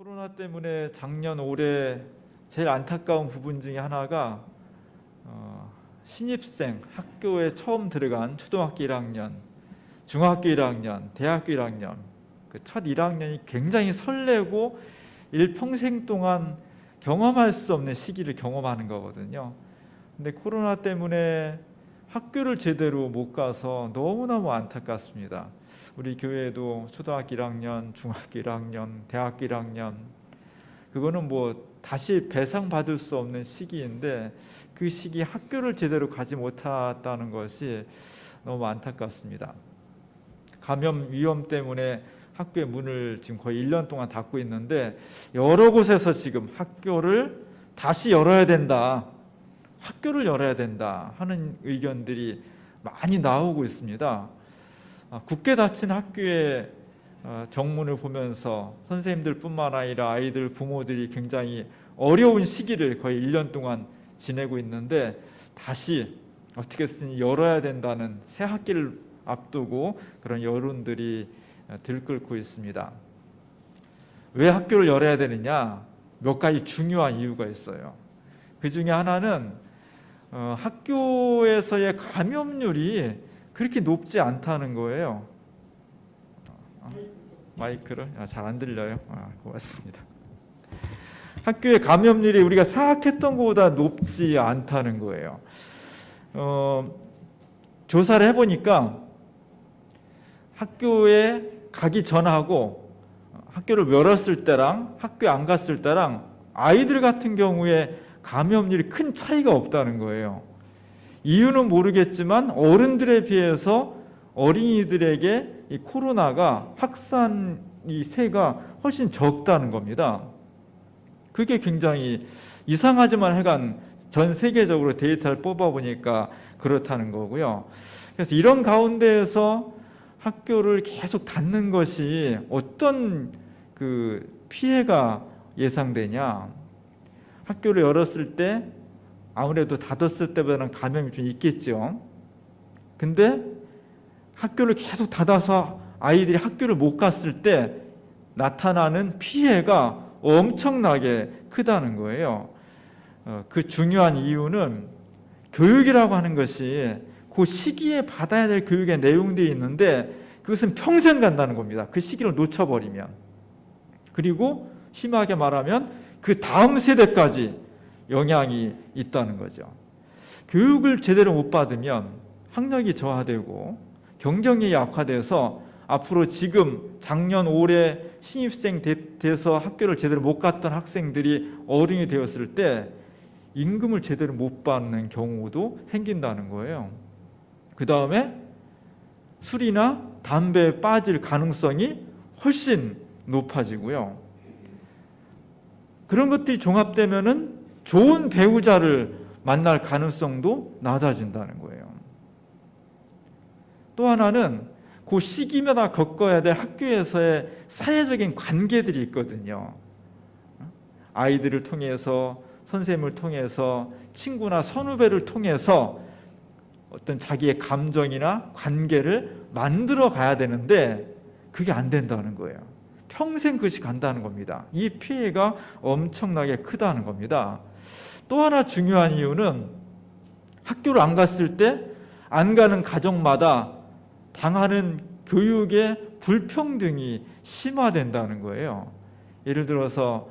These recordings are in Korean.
코로나 때문에 작년 올해 제일 안타까운 부분 중에 하나가 신입생 학교에 처음 들어간 초등학교 1학년, 중학교 1학년, 대학교 1학년 그 첫 1학년이 굉장히 설레고 일평생 동안 경험할 수 없는 시기를 경험하는 거거든요. 근데 코로나 때문에 학교를 제대로 못 가서 너무너무 안타깝습니다. 우리 교회도 초등학교 1학년, 중학교 1학년, 대학교 1학년 그거는 뭐 다시 배상받을 수 없는 시기인데 그 시기에 학교를 제대로 가지 못했다는 것이 너무 안타깝습니다. 감염 위험 때문에 학교의 문을 지금 거의 1년 동안 닫고 있는데 여러 곳에서 지금 학교를 다시 열어야 된다, 학교를 열어야 된다 하는 의견들이 많이 나오고 있습니다. 굳게 닫힌 학교의 정문을 보면서 선생님들뿐만 아니라 아이들 부모들이 굉장히 어려운 시기를 거의 1년 동안 지내고 있는데 다시 어떻게든 열어야 된다는 새 학기를 앞두고 그런 여론들이 들끓고 있습니다. 왜 학교를 열어야 되느냐? 몇 가지 중요한 이유가 있어요. 그 중에 하나는 학교에서의 감염률이 그렇게 높지 않다는 거예요. 마이크를 잘 안 들려요. 고맙습니다. 학교의 감염률이 우리가 생각했던 것보다 높지 않다는 거예요. 조사를 해보니까 학교에 가기 전하고 학교를 열었을 때랑 학교에 안 갔을 때랑 아이들 같은 경우에 감염률이 큰 차이가 없다는 거예요. 이유는 모르겠지만 어른들에 비해서 어린이들에게 이 코로나가 확산 이 세가 훨씬 적다는 겁니다. 그게 굉장히 이상하지만 하여간 전 세계적으로 데이터를 뽑아보니까 그렇다는 거고요. 그래서 이런 가운데에서 학교를 계속 닫는 것이 어떤 그 피해가 예상되냐? 학교를 열었을 때 아무래도 닫았을 때보다는 감염이 좀 있겠죠. 근데 학교를 계속 닫아서 아이들이 학교를 못 갔을 때 나타나는 피해가 엄청나게 크다는 거예요. 그 중요한 이유는 교육이라고 하는 것이 그 시기에 받아야 될 교육의 내용들이 있는데 그것은 평생 간다는 겁니다. 그 시기를 놓쳐버리면. 그리고 심하게 말하면 그 다음 세대까지 영향이 있다는 거죠. 교육을 제대로 못 받으면 학력이 저하되고 경쟁력이 약화돼서 앞으로 지금 작년 올해 신입생 돼서 학교를 제대로 못 갔던 학생들이 어른이 되었을 때 임금을 제대로 못 받는 경우도 생긴다는 거예요. 그 다음에 술이나 담배에 빠질 가능성이 훨씬 높아지고요. 그런 것들이 종합되면은 좋은 배우자를 만날 가능성도 낮아진다는 거예요. 또 하나는 그 시기마다 겪어야 될 학교에서의 사회적인 관계들이 있거든요. 아이들을 통해서, 선생님을 통해서, 친구나 선후배를 통해서 어떤 자기의 감정이나 관계를 만들어 가야 되는데 그게 안 된다는 거예요. 평생 그것이 간다는 겁니다. 이 피해가 엄청나게 크다는 겁니다. 또 하나 중요한 이유는 학교를 안 갔을 때 안 가는 가정마다 당하는 교육의 불평등이 심화된다는 거예요. 예를 들어서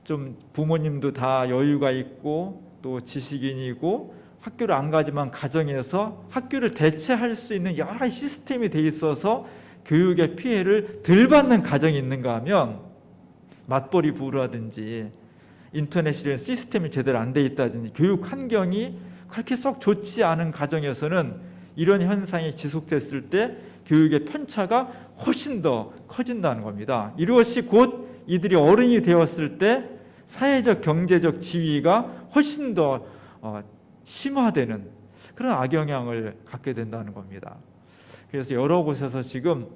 좀 부모님도 다 여유가 있고 또 지식인이고 학교를 안 가지만 가정에서 학교를 대체할 수 있는 여러 가지 시스템이 돼 있어서 교육의 피해를 덜 받는 가정이 있는가 하면 맞벌이 부부라든지 인터넷이라는 시스템이 제대로 안 돼 있다든지 교육 환경이 그렇게 썩 좋지 않은 가정에서는 이런 현상이 지속됐을 때 교육의 편차가 훨씬 더 커진다는 겁니다. 이것이 곧 이들이 어른이 되었을 때 사회적 경제적 지위가 훨씬 더 심화되는 그런 악영향을 갖게 된다는 겁니다. 그래서 여러 곳에서 지금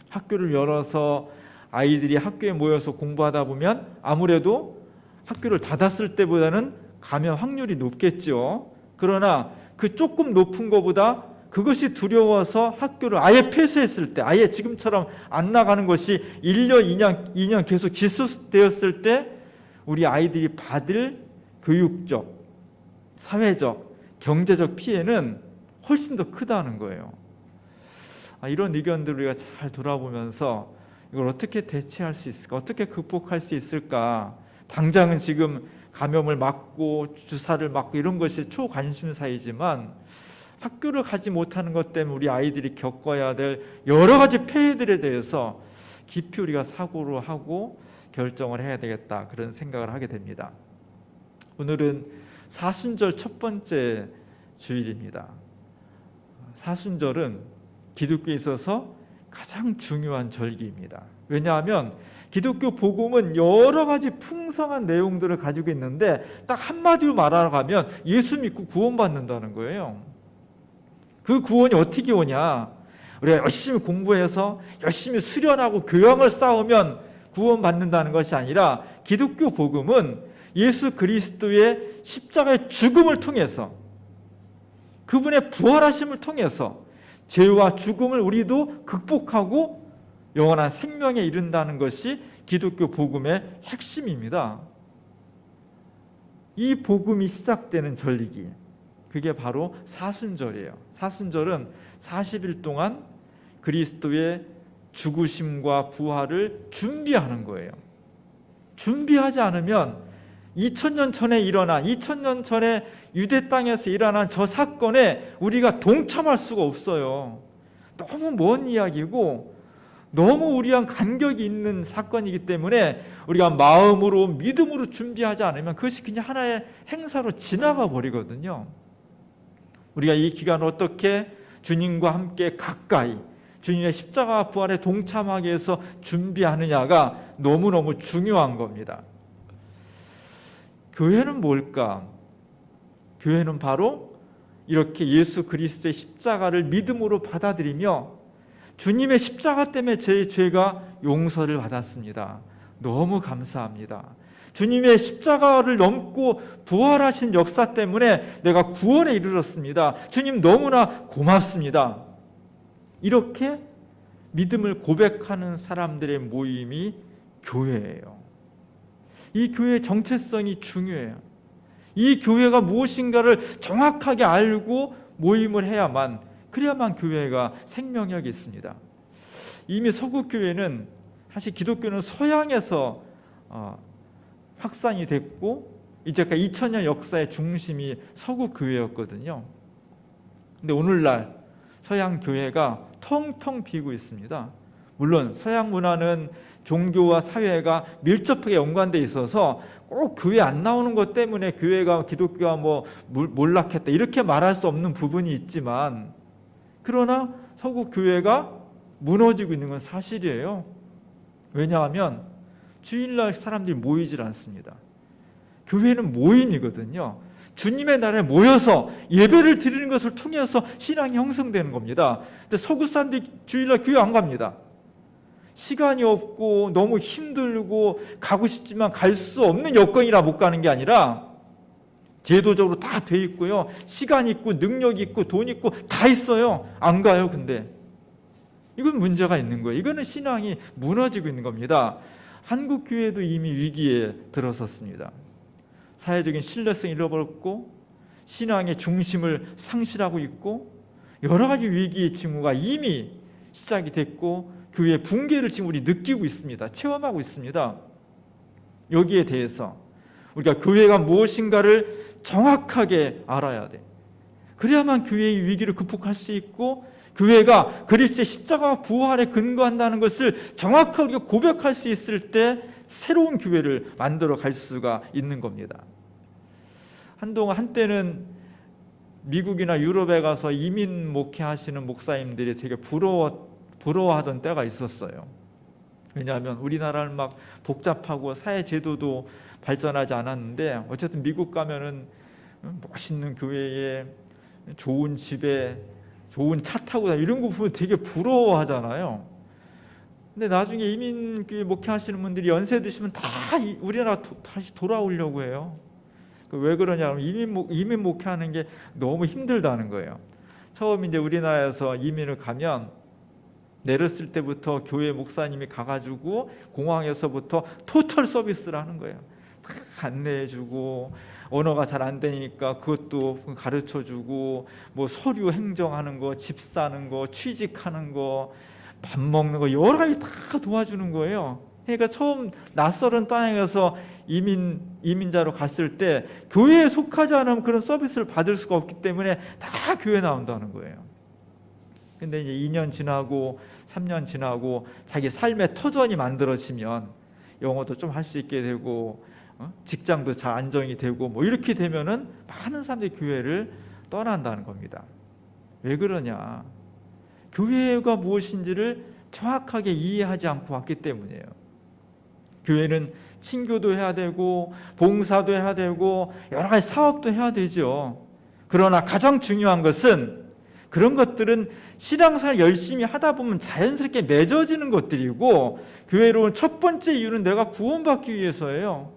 학교를 열어서 아이들이 학교에 모여서 공부하다 보면 아무래도 학교를 닫았을 때보다는 감염 확률이 높겠죠. 그러나 그 조금 높은 것보다 그것이 두려워서 학교를 아예 폐쇄했을 때, 아예 지금처럼 안 나가는 것이 1년, 2년 계속 지속되었을 때 우리 아이들이 받을 교육적, 사회적, 경제적 피해는 훨씬 더 크다는 거예요. 이런 의견들을 우리가 잘 돌아보면서 이걸 어떻게 대체할 수 있을까? 어떻게 극복할 수 있을까? 당장은 지금 감염을 막고 주사를 맞고 이런 것이 초관심사이지만 학교를 가지 못하는 것 때문에 우리 아이들이 겪어야 될 여러 가지 폐해들에 대해서 깊이 우리가 사고를 하고 결정을 해야 되겠다, 그런 생각을 하게 됩니다. 오늘은 사순절 첫 번째 주일입니다. 사순절은 기독교에 있어서 가장 중요한 절기입니다. 왜냐하면 기독교 복음은 여러 가지 풍성한 내용들을 가지고 있는데 딱 한마디로 말하면 예수 믿고 구원받는다는 거예요. 그 구원이 어떻게 오냐? 우리가 열심히 공부해서 열심히 수련하고 교양을 쌓으면 구원받는다는 것이 아니라 기독교 복음은 예수 그리스도의 십자가의 죽음을 통해서, 그분의 부활하심을 통해서 죄와 죽음을 우리도 극복하고 영원한 생명에 이른다는 것이 기독교 복음의 핵심입니다. 이 복음이 시작되는 절기, 그게 바로 사순절이에요. 사순절은 40일 동안 그리스도의 죽으심과 부활을 준비하는 거예요. 준비하지 않으면 2000년 전에 일어난, 2000년 전에 유대 땅에서 일어난 저 사건에 우리가 동참할 수가 없어요. 너무 먼 이야기고 너무 우리랑 간격이 있는 사건이기 때문에 우리가 마음으로, 믿음으로 준비하지 않으면 그것이 그냥 하나의 행사로 지나가 버리거든요. 우리가 이 기간을 어떻게 주님과 함께 가까이 주님의 십자가 부활에 동참하기 위해서 준비하느냐가 너무너무 중요한 겁니다. 교회는 뭘까? 교회는 바로 이렇게 예수 그리스도의 십자가를 믿음으로 받아들이며 주님의 십자가 때문에 제 죄가 용서를 받았습니다. 너무 감사합니다. 주님의 십자가를 넘고 부활하신 역사 때문에 내가 구원에 이르렀습니다. 주님 너무나 고맙습니다. 이렇게 믿음을 고백하는 사람들의 모임이 교회예요. 이 교회의 정체성이 중요해요. 이 교회가 무엇인가를 정확하게 알고 모임을 해야만, 그래야만 교회가 생명력이 있습니다. 이미 서구 교회는, 사실 기독교는 서양에서 확산이 됐고 이제까지 2000년 역사의 중심이 서구 교회였거든요. 근데 오늘날 서양 교회가 텅텅 비고 있습니다. 물론 서양 문화는 종교와 사회가 밀접하게 연관돼 있어서 꼭 교회 안 나오는 것 때문에 교회가, 기독교가 몰락했다 이렇게 말할 수 없는 부분이 있지만, 그러나 서구 교회가 무너지고 있는 건 사실이에요. 왜냐하면 주일날 사람들이 모이질 않습니다. 교회는 모임이거든요. 주님의 날에 모여서 예배를 드리는 것을 통해서 신앙이 형성되는 겁니다. 근데 서구 사람들이 주일날 교회 안 갑니다. 시간이 없고 너무 힘들고 가고 싶지만 갈 수 없는 여건이라 못 가는 게 아니라 제도적으로 다 돼 있고요. 시간 있고 능력 있고 돈 있고 다 있어요. 안 가요. 근데 이건 문제가 있는 거예요. 이거는 신앙이 무너지고 있는 겁니다. 한국 교회도 이미 위기에 들어섰습니다. 사회적인 신뢰성이 잃어버렸고 신앙의 중심을 상실하고 있고 여러 가지 위기의 징후가 이미 시작이 됐고 교회의 붕괴를 지금 우리 느끼고 있습니다. 체험하고 있습니다. 여기에 대해서 우리가 교회가 무엇인가를 정확하게 알아야 돼. 그래야만 교회의 위기를 극복할 수 있고 교회가 그리스도의 십자가 부활에 근거한다는 것을 정확하게 고백할 수 있을 때 새로운 교회를 만들어 갈 수가 있는 겁니다. 한때는 미국이나 유럽에 가서 이민 목회하시는 목사님들이 되게 부러워하던 때가 있었어요. 왜냐하면 우리나라는 막 복잡하고 사회 제도도 발전하지 않았는데 어쨌든 미국 가면은 멋있는 교회에 좋은 집에 좋은 차 타고 이런 거 보면 되게 부러워하잖아요. 근데 나중에 이민 목회하시는 분들이 연세 드시면 다 우리나라 다시 돌아오려고 해요. 왜 그러냐면 이민 목회하는 게 너무 힘들다는 거예요. 처음 이제 우리나라에서 이민을 가면 내렸을 때부터 교회 목사님이 가가지고 공항에서부터 토털 서비스를 하는 거예요. 다 안내해주고, 언어가 잘 안 되니까 그것도 가르쳐주고, 뭐 서류 행정하는 거, 집 사는 거, 취직하는 거, 밥 먹는 거, 여러 가지 다 도와주는 거예요. 그러니까 처음 낯설은 땅에 가서 이민자로 갔을 때 교회에 속하지 않으면 그런 서비스를 받을 수가 없기 때문에 다 교회 나온다는 거예요. 근데 이제 2년 지나고 3년 지나고 자기 삶의 터전이 만들어지면 영어도 좀 할 수 있게 되고, 직장도 잘 안정이 되고, 뭐 이렇게 되면은 많은 사람들이 교회를 떠난다는 겁니다. 왜 그러냐? 교회가 무엇인지를 정확하게 이해하지 않고 왔기 때문이에요. 교회는 친교도 해야 되고, 봉사도 해야 되고, 여러 가지 사업도 해야 되죠. 그러나 가장 중요한 것은, 그런 것들은 신앙생활 열심히 하다 보면 자연스럽게 맺어지는 것들이고, 교회로 온 첫 번째 이유는 내가 구원받기 위해서예요.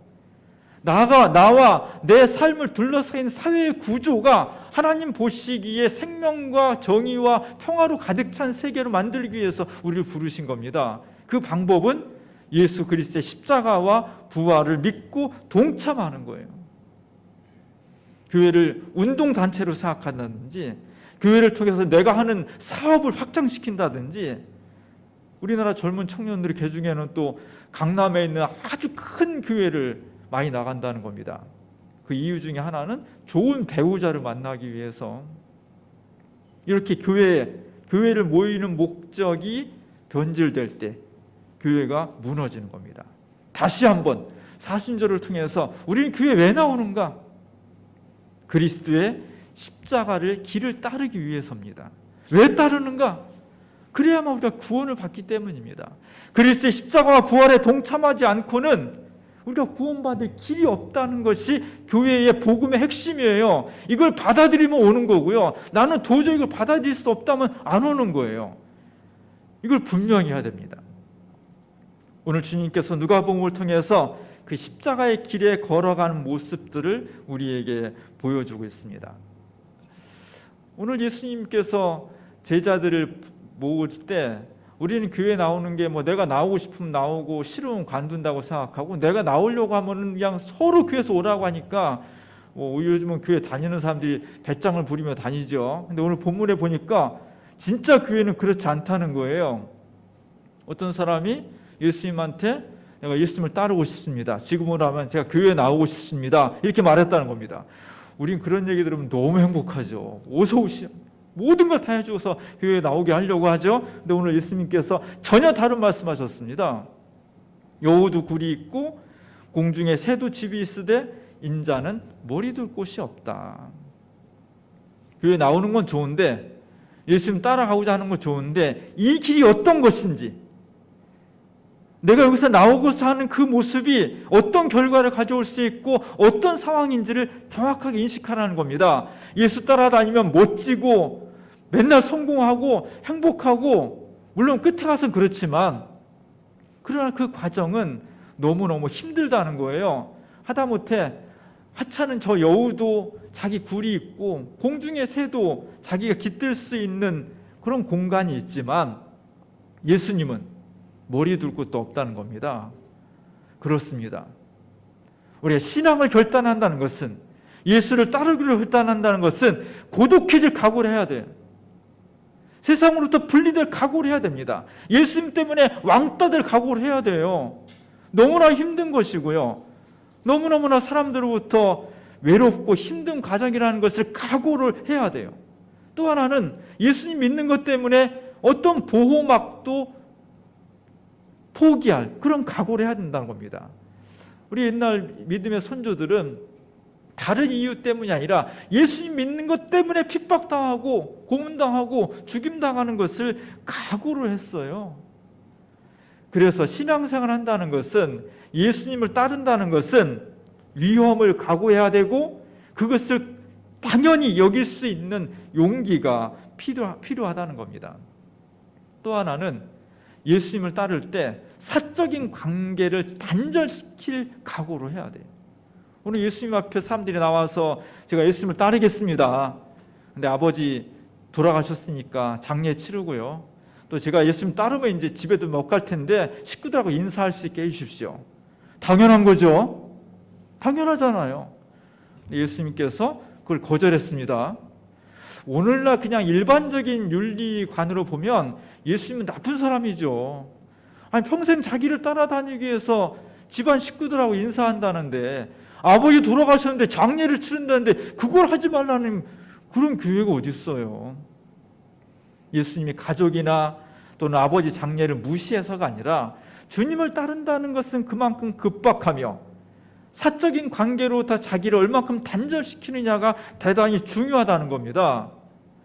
나와 내 삶을 둘러싸여 있는 사회의 구조가 하나님 보시기에 생명과 정의와 평화로 가득 찬 세계로 만들기 위해서 우리를 부르신 겁니다. 그 방법은 예수 그리스도의 십자가와 부활을 믿고 동참하는 거예요. 교회를 운동단체로 생각한다든지, 교회를 통해서 내가 하는 사업을 확장시킨다든지, 우리나라 젊은 청년들이 개중에는 또 강남에 있는 아주 큰 교회를 많이 나간다는 겁니다. 그 이유 중에 하나는 좋은 배우자를 만나기 위해서. 이렇게 교회를 모이는 목적이 변질될 때 교회가 무너지는 겁니다. 다시 한번 사순절을 통해서 우리는 교회 왜 나오는가? 그리스도의 십자가를 길을 따르기 위해서입니다. 왜 따르는가? 그래야만 우리가 구원을 받기 때문입니다. 그리스도의 십자가와 부활에 동참하지 않고는 우리가 구원받을 길이 없다는 것이 교회의 복음의 핵심이에요. 이걸 받아들이면 오는 거고요. 나는 도저히 이걸 받아들일 수 없다면 안 오는 거예요. 이걸 분명히 해야 됩니다. 오늘 주님께서 누가복음을 통해서 그 십자가의 길에 걸어가는 모습들을 우리에게 보여주고 있습니다. 오늘 예수님께서 제자들을 모을 때 우리는 교회 나오는 게 뭐 내가 나오고 싶으면 나오고 싫으면 관둔다고 생각하고, 내가 나오려고 하면 그냥 서로 교회에서 오라고 하니까 뭐 요즘은 교회 다니는 사람들이 배짱을 부리며 다니죠. 근데 오늘 본문에 보니까 진짜 교회는 그렇지 않다는 거예요. 어떤 사람이 예수님한테 내가 예수님을 따르고 싶습니다. 지금으로 하면 제가 교회에 나오고 싶습니다. 이렇게 말했다는 겁니다. 우린 그런 얘기 들으면 너무 행복하죠. 어서 오시오. 모든 걸 다 해주어서 교회에 나오게 하려고 하죠. 근데 오늘 예수님께서 전혀 다른 말씀하셨습니다. 여우도 굴이 있고 공중에 새도 집이 있으되 인자는 머리 둘 곳이 없다. 교회 나오는 건 좋은데, 예수님 따라가고자 하는 건 좋은데, 이 길이 어떤 것인지, 내가 여기서 나오고자 하는 그 모습이 어떤 결과를 가져올 수 있고 어떤 상황인지를 정확하게 인식하라는 겁니다. 예수 따라다니면 멋지고 맨날 성공하고 행복하고, 물론 끝에 가서는 그렇지만, 그러나 그 과정은 너무너무 힘들다는 거예요. 하다못해 하찮은 저 여우도 자기 굴이 있고 공중의 새도 자기가 깃들 수 있는 그런 공간이 있지만, 예수님은 머리 둘 곳도 없다는 겁니다. 그렇습니다. 우리가 신앙을 결단한다는 것은, 예수를 따르기를 결단한다는 것은 고독해질 각오를 해야 돼요. 세상으로부터 분리될 각오를 해야 됩니다. 예수님 때문에 왕따 될 각오를 해야 돼요. 너무나 힘든 것이고요. 너무너무나 사람들로부터 외롭고 힘든 과정이라는 것을 각오를 해야 돼요. 또 하나는 예수님 믿는 것 때문에 어떤 보호막도 포기할 그런 각오를 해야 된다는 겁니다. 우리 옛날 믿음의 선조들은 다른 이유 때문이 아니라 예수님 믿는 것 때문에 핍박당하고 고문당하고 죽임당하는 것을 각오를 했어요. 그래서 신앙생활을 한다는 것은, 예수님을 따른다는 것은 위험을 각오해야 되고, 그것을 당연히 여길 수 있는 용기가 필요하다는 겁니다. 또 하나는 예수님을 따를 때 사적인 관계를 단절시킬 각오를 해야 돼요. 오늘 예수님 앞에 사람들이 나와서 제가 예수님을 따르겠습니다. 근데 아버지 돌아가셨으니까 장례 치르고요. 또 제가 예수님 따르면 이제 집에도 못 갈 텐데 식구들하고 인사할 수 있게 해주십시오. 당연한 거죠. 당연하잖아요. 예수님께서 그걸 거절했습니다. 오늘날 그냥 일반적인 윤리관으로 보면 예수님은 나쁜 사람이죠. 아니, 평생 자기를 따라다니기 위해서 집안 식구들하고 인사한다는데, 아버지 돌아가셨는데 장례를 치른다는데 그걸 하지 말라는 그런 교회가 어디 있어요. 예수님이 가족이나 또는 아버지 장례를 무시해서가 아니라 주님을 따른다는 것은 그만큼 급박하며 사적인 관계로 다 자기를 얼마큼 단절시키느냐가 대단히 중요하다는 겁니다.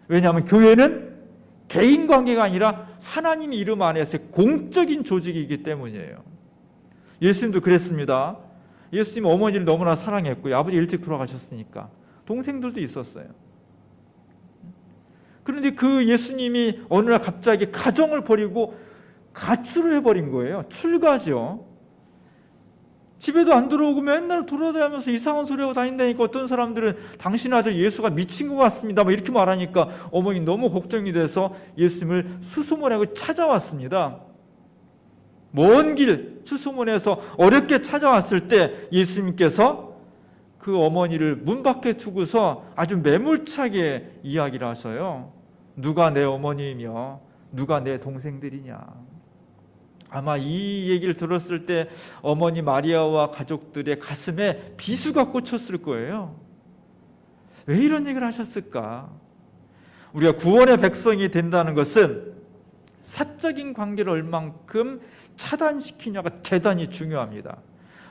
왜냐하면 교회는 개인 관계가 아니라 하나님 이름 안에서의 공적인 조직이기 때문이에요. 예수님도 그랬습니다. 예수님 어머니를 너무나 사랑했고요. 아버지 일찍 돌아가셨으니까 동생들도 있었어요. 그런데 그 예수님이 어느 날 갑자기 가정을 버리고 가출을 해버린 거예요. 출가죠. 집에도 안 들어오고 맨날 돌아다니면서 이상한 소리 하고 다닌다니까 어떤 사람들은 당신 아들 예수가 미친 것 같습니다 이렇게 말하니까 어머니 너무 걱정이 돼서 예수님을 수소문하고 찾아왔습니다. 먼 길 수소문에서 어렵게 찾아왔을 때 예수님께서 그 어머니를 문 밖에 두고서 아주 매몰차게 이야기를 하셔요. 누가 내 어머니이며 누가 내 동생들이냐. 아마 이 얘기를 들었을 때 어머니 마리아와 가족들의 가슴에 비수가 꽂혔을 거예요. 왜 이런 얘기를 하셨을까? 우리가 구원의 백성이 된다는 것은 사적인 관계를 얼만큼 차단시키냐가 대단히 중요합니다.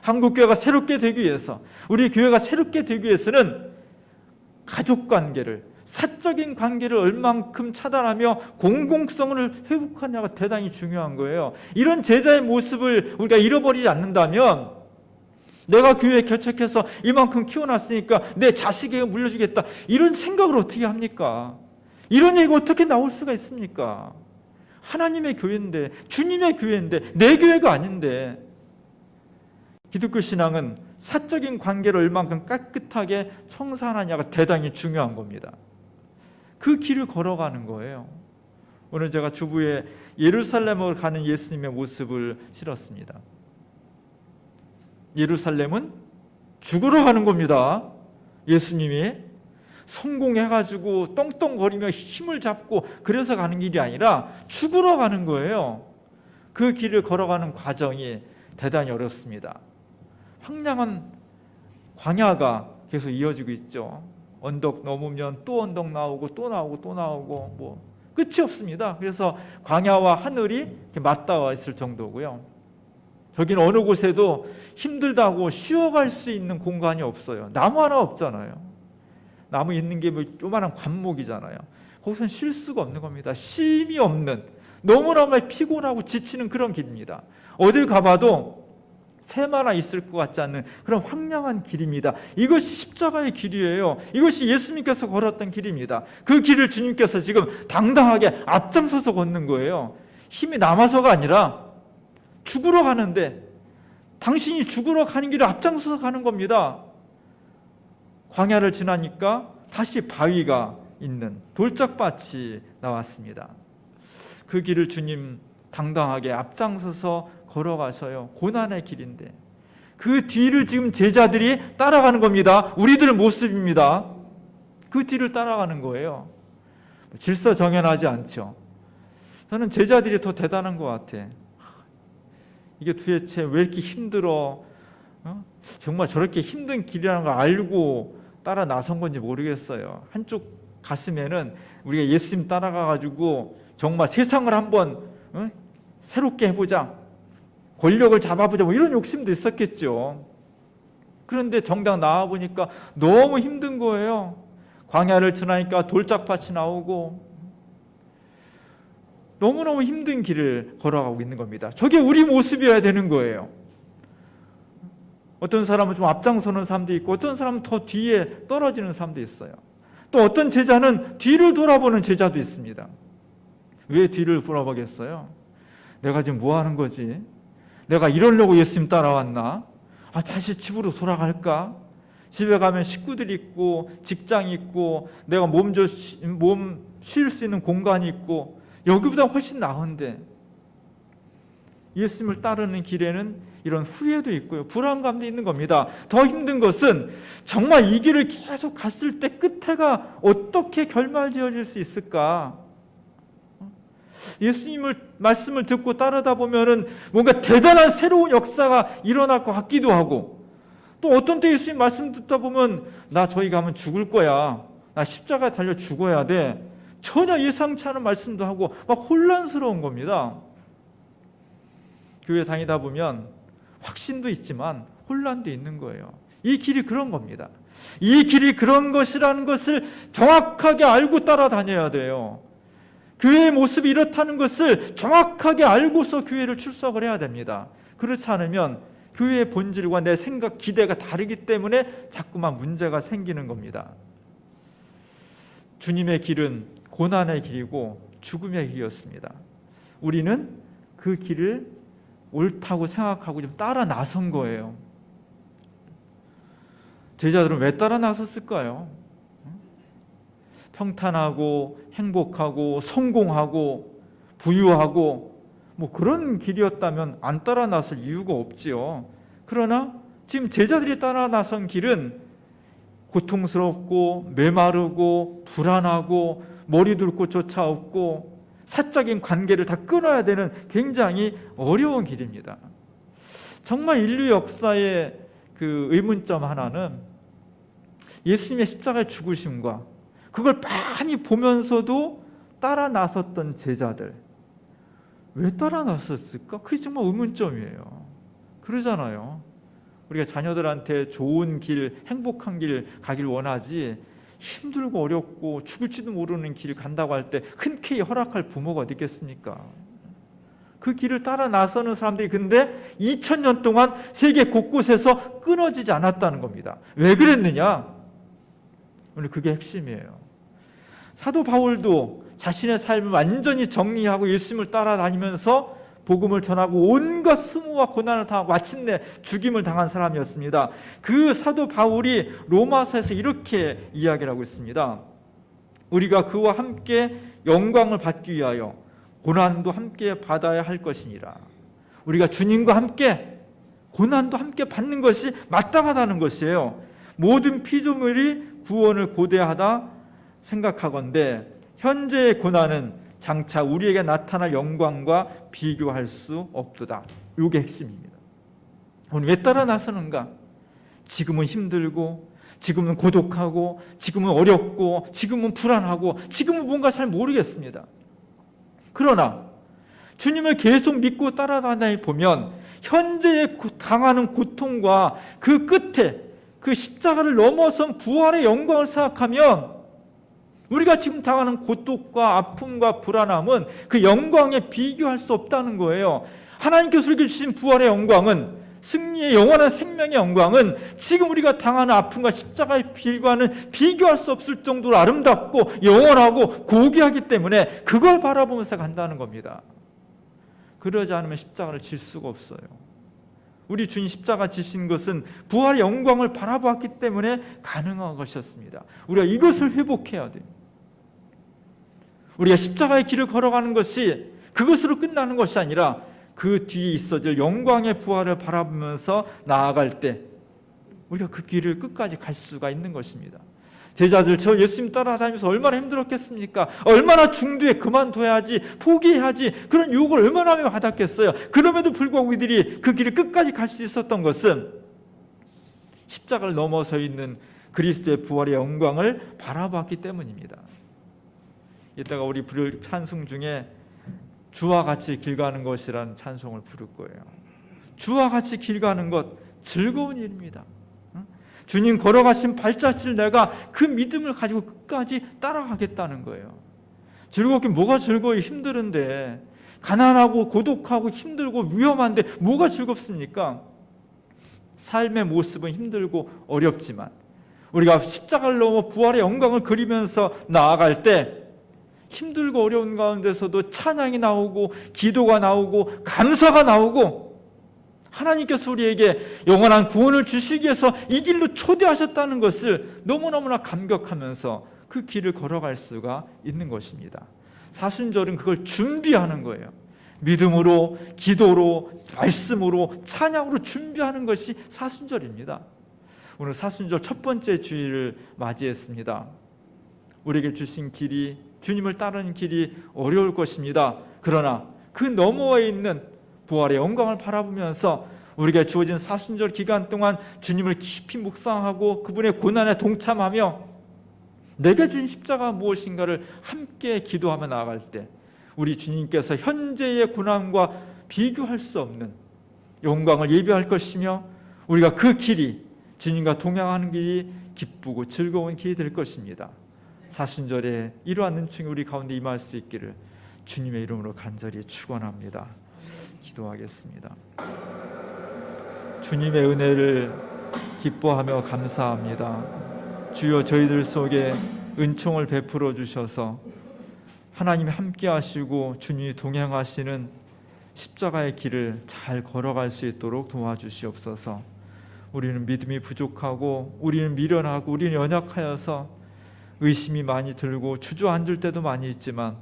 한국교회가 새롭게 되기 위해서, 우리 교회가 새롭게 되기 위해서는 가족 관계를, 사적인 관계를 얼만큼 차단하며 공공성을 회복하냐가 대단히 중요한 거예요. 이런 제자의 모습을 우리가 잃어버리지 않는다면, 내가 교회에 개척해서 이만큼 키워놨으니까 내 자식에게 물려주겠다, 이런 생각을 어떻게 합니까? 이런 얘기가 어떻게 나올 수가 있습니까? 하나님의 교회인데, 주님의 교회인데, 내 교회가 아닌데. 기독교 신앙은 사적인 관계를 얼만큼 깨끗하게 청산하냐가 대단히 중요한 겁니다. 그 길을 걸어가는 거예요. 오늘 제가 주부에 예루살렘으로 가는 예수님의 모습을 실었습니다. 예루살렘은 죽으러 가는 겁니다. 예수님이 성공해가지고 떵떵거리며 힘을 잡고 그래서 가는 길이 아니라 죽으러 가는 거예요. 그 길을 걸어가는 과정이 대단히 어렵습니다. 황량한 광야가 계속 이어지고 있죠. 언덕 넘으면 또 언덕 나오고 또 나오고 또 나오고 뭐 끝이 없습니다. 그래서 광야와 하늘이 이렇게 맞닿아 있을 정도고요. 저기는 어느 곳에도 힘들다고 쉬어갈 수 있는 공간이 없어요. 나무 하나 없잖아요. 나무 있는 게 뭐 조그마한 관목이잖아요. 거기서는 쉴 수가 없는 겁니다. 쉼이 없는, 너무너무 피곤하고 지치는 그런 길입니다. 어딜 가봐도 새마나 있을 것 같지 않는 그런 황량한 길입니다. 이것이 십자가의 길이에요. 이것이 예수님께서 걸었던 길입니다. 그 길을 주님께서 지금 당당하게 앞장서서 걷는 거예요. 힘이 남아서가 아니라 죽으러 가는데, 당신이 죽으러 가는 길을 앞장서서 가는 겁니다. 광야를 지나니까 다시 바위가 있는 돌짝밭이 나왔습니다. 그 길을 주님 당당하게 앞장서서 걸어가서요. 고난의 길인데 그 뒤를 지금 제자들이 따라가는 겁니다. 우리들 모습입니다. 그 뒤를 따라가는 거예요. 질서정연하지 않죠. 저는 제자들이 더 대단한 것 같아. 이게 도대체 왜 이렇게 힘들어? 정말 저렇게 힘든 길이라는 걸 알고 따라 나선 건지 모르겠어요. 한쪽 가슴에는 우리가 예수님 따라가가지고 정말 세상을 한번 새롭게 해보자, 권력을 잡아보자, 뭐 이런 욕심도 있었겠죠. 그런데 정작 나와보니까 너무 힘든 거예요. 광야를 지나니까 돌짝밭이 나오고 너무너무 힘든 길을 걸어가고 있는 겁니다. 저게 우리 모습이어야 되는 거예요. 어떤 사람은 좀 앞장서는 사람도 있고 어떤 사람은 더 뒤에 떨어지는 사람도 있어요. 또 어떤 제자는 뒤를 돌아보는 제자도 있습니다. 왜 뒤를 돌아보겠어요? 내가 지금 뭐 하는 거지? 내가 이러려고 예수님 따라왔나? 다시 집으로 돌아갈까? 집에 가면 식구들이 있고 직장이 있고 내가 몸 쉴 수 있는 공간이 있고 여기보다 훨씬 나은데 예수님을 따르는 길에는 이런 후회도 있고요, 불안감도 있는 겁니다. 더 힘든 것은 정말 이 길을 계속 갔을 때 끝에가 어떻게 결말지어질 수 있을까? 예수님을 말씀을 듣고 따르다 보면은 뭔가 대단한 새로운 역사가 일어날 것 같기도 하고, 또 어떤 때 예수님 말씀 듣다 보면 나 저기 가면 죽을 거야, 나 십자가에 달려 죽어야 돼, 전혀 예상치 않은 말씀도 하고 막 혼란스러운 겁니다. 교회 다니다 보면 확신도 있지만 혼란도 있는 거예요. 이 길이 그런 겁니다. 이 길이 그런 것이라는 것을 정확하게 알고 따라다녀야 돼요. 교회의 모습이 이렇다는 것을 정확하게 알고서 교회를 출석을 해야 됩니다. 그렇지 않으면 교회의 본질과 내 생각, 기대가 다르기 때문에 자꾸만 문제가 생기는 겁니다. 주님의 길은 고난의 길이고 죽음의 길이었습니다. 우리는 그 길을 옳다고 생각하고 좀 따라 나선 거예요. 제자들은 왜 따라 나섰을까요? 평탄하고 행복하고 성공하고 부유하고 뭐 그런 길이었다면 안 따라 나설 이유가 없지요. 그러나 지금 제자들이 따라 나선 길은 고통스럽고 메마르고 불안하고 머리 둘 곳조차 없고 사적인 관계를 다 끊어야 되는 굉장히 어려운 길입니다. 정말 인류 역사의 그 의문점 하나는 예수님의 십자가의 죽으심과 그걸 많이 보면서도 따라 나섰던 제자들, 왜 따라 나섰을까? 그게 정말 의문점이에요. 그러잖아요. 우리가 자녀들한테 좋은 길, 행복한 길 가길 원하지, 힘들고 어렵고 죽을지도 모르는 길 간다고 할 때 흔쾌히 허락할 부모가 어디 있겠습니까? 그 길을 따라 나서는 사람들이 근데 2000년 동안 세계 곳곳에서 끊어지지 않았다는 겁니다. 왜 그랬느냐? 오늘 그게 핵심이에요. 사도 바울도 자신의 삶을 완전히 정리하고 예수님을 따라다니면서 복음을 전하고 온갖 수모와 고난을 당하고 마침내 죽임을 당한 사람이었습니다. 그 사도 바울이 로마서에서 이렇게 이야기를 하고 있습니다. 우리가 그와 함께 영광을 받기 위하여 고난도 함께 받아야 할 것이니라. 우리가 주님과 함께 고난도 함께 받는 것이 마땅하다는 것이에요. 모든 피조물이 구원을 고대하다 생각하건대 현재의 고난은 장차 우리에게 나타날 영광과 비교할 수 없도다. 이게 핵심입니다. 오늘 왜 따라 나서는가? 지금은 힘들고, 지금은 고독하고, 지금은 어렵고, 지금은 불안하고, 지금은 뭔가 잘 모르겠습니다. 그러나 주님을 계속 믿고 따라다니다 보면 현재에 당하는 고통과 그 끝에 그 십자가를 넘어선 부활의 영광을 생각하면 우리가 지금 당하는 고통과 아픔과 불안함은 그 영광에 비교할 수 없다는 거예요. 하나님께서 우리에게 주신 부활의 영광은, 승리의 영원한 생명의 영광은 지금 우리가 당하는 아픔과 십자가의 빌과는 비교할 수 없을 정도로 아름답고 영원하고 고귀하기 때문에 그걸 바라보면서 간다는 겁니다. 그러지 않으면 십자가를 질 수가 없어요. 우리 주님 십자가 지신 것은 부활의 영광을 바라보았기 때문에 가능한 것이었습니다. 우리가 이것을 회복해야 돼요. 우리가 십자가의 길을 걸어가는 것이 그것으로 끝나는 것이 아니라 그 뒤에 있어질 영광의 부활을 바라보면서 나아갈 때 우리가 그 길을 끝까지 갈 수가 있는 것입니다. 제자들 저 예수님 따라다니면서 얼마나 힘들었겠습니까? 얼마나 중도에 그만둬야지, 포기해야지, 그런 유혹을 얼마나 많이 받았겠어요. 그럼에도 불구하고 이들이 그 길을 끝까지 갈 수 있었던 것은 십자가를 넘어서 있는 그리스도의 부활의 영광을 바라봤기 때문입니다. 이따가 우리 부를 찬송 중에 주와 같이 길 가는 것이라는 찬송을 부를 거예요. 주와 같이 길 가는 것 즐거운 일입니다. 주님 걸어가신 발자취를 내가 그 믿음을 가지고 끝까지 따라가겠다는 거예요. 즐겁긴 뭐가 즐거워요? 힘드는데, 가난하고 고독하고 힘들고 위험한데 뭐가 즐겁습니까? 삶의 모습은 힘들고 어렵지만 우리가 십자가를 넘어 부활의 영광을 그리면서 나아갈 때 힘들고 어려운 가운데서도 찬양이 나오고 기도가 나오고 감사가 나오고 하나님께서 우리에게 영원한 구원을 주시기 위해서 이 길로 초대하셨다는 것을 너무너무나 감격하면서 그 길을 걸어갈 수가 있는 것입니다. 사순절은 그걸 준비하는 거예요. 믿음으로, 기도로, 말씀으로, 찬양으로 준비하는 것이 사순절입니다. 오늘 사순절 첫 번째 주일을 맞이했습니다. 우리에게 주신 길이, 주님을 따르는 길이 어려울 것입니다. 그러나 그 너머에 있는 부활의 영광을 바라보면서 우리에게 주어진 사순절 기간 동안 주님을 깊이 묵상하고 그분의 고난에 동참하며 내게 준 십자가 무엇인가를 함께 기도하며 나아갈 때 우리 주님께서 현재의 고난과 비교할 수 없는 영광을 예비할 것이며 우리가 그 길이, 주님과 동행하는 길이 기쁘고 즐거운 길이 될 것입니다. 사순절에 이러한 은총이 우리 가운데 임할 수 있기를 주님의 이름으로 간절히 축원합니다. 기도하겠습니다. 주님의 은혜를 기뻐하며 감사합니다. 주여, 저희들 속에 은총을 베풀어 주셔서 하나님이 함께 하시고 주님이 동행하시는 십자가의 길을 잘 걸어갈 수 있도록 도와주시옵소서. 우리는 믿음이 부족하고 우리는 미련하고 우리는 연약하여서 의심이 많이 들고 주저앉을 때도 많이 있지만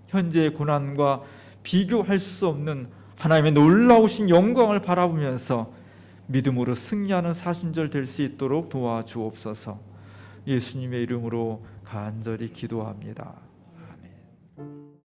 현재의 고난과 비교할 수 없는 하나님의 놀라우신 영광을 바라보면서 믿음으로 승리하는 사순절 될 수 있도록 도와주옵소서. 예수님의 이름으로 간절히 기도합니다.